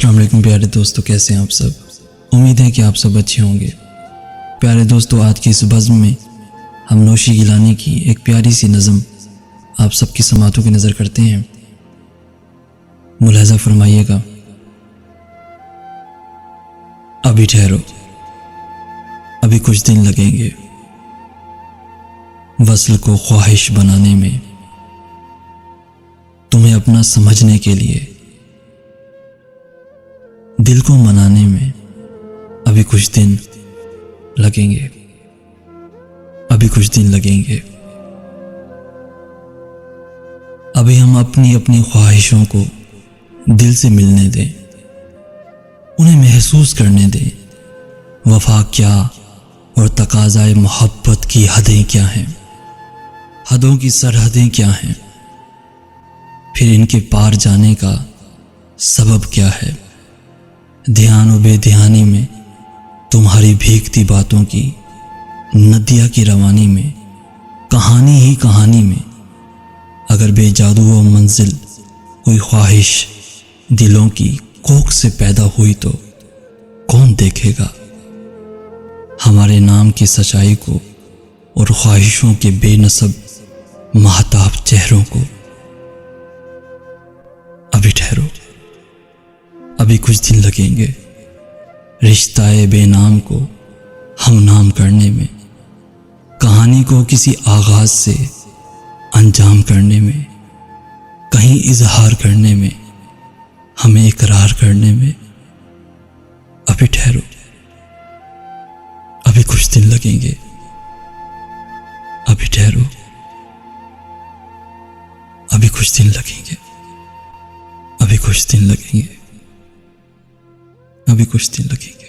अस्सलाम वालेकुम प्यारे दोस्तों, कैसे हैं आप सब। उम्मीद है कि आप सब अच्छे होंगे। प्यारे दोस्तों, आज की इस बज़्म में हम नौशी गिलानी की एक प्यारी सी नज़म आप सबकी समातों की नज़र करते हैं। मुलाहिज़ा फरमाइएगा। अभी ठहरो, अभी कुछ दिन लगेंगे वस्ल को ख्वाहिश बनाने में, तुम्हें अपना समझने के लिए, दिल को मनाने में अभी कुछ दिन लगेंगे, अभी कुछ दिन लगेंगे। अभी हम अपनी अपनी ख्वाहिशों को दिल से मिलने दें, उन्हें महसूस करने दें। वफा क्या और तकाज़ाए मोहब्बत की हदें क्या हैं, हदों की सरहदें क्या हैं, फिर इनके पार जाने का सबब क्या है। ध्यान और बेध्यानी में तुम्हारी भीगती बातों की नदिया की रवानी में, कहानी ही कहानी में अगर बेजादू व मंजिल कोई ख्वाहिश दिलों की कोख से पैदा हुई तो कौन देखेगा हमारे नाम की सच्चाई को और ख्वाहिशों के बेनसब महताब चेहरों को। अभी ठहरो, अभी कुछ दिन लगेंगे रिश्ताए बेनाम को हम नाम करने में, कहानी को किसी आगाज से अंजाम करने में, कहीं इजहार करने में, हमें इकरार करने में। अभी ठहरो, अभी कुछ दिन लगेंगे। अभी ठहरो, अभी कुछ दिन लगेंगे, अभी कुछ दिन लगेंगे, अभी कुछ दिन लगेंगे।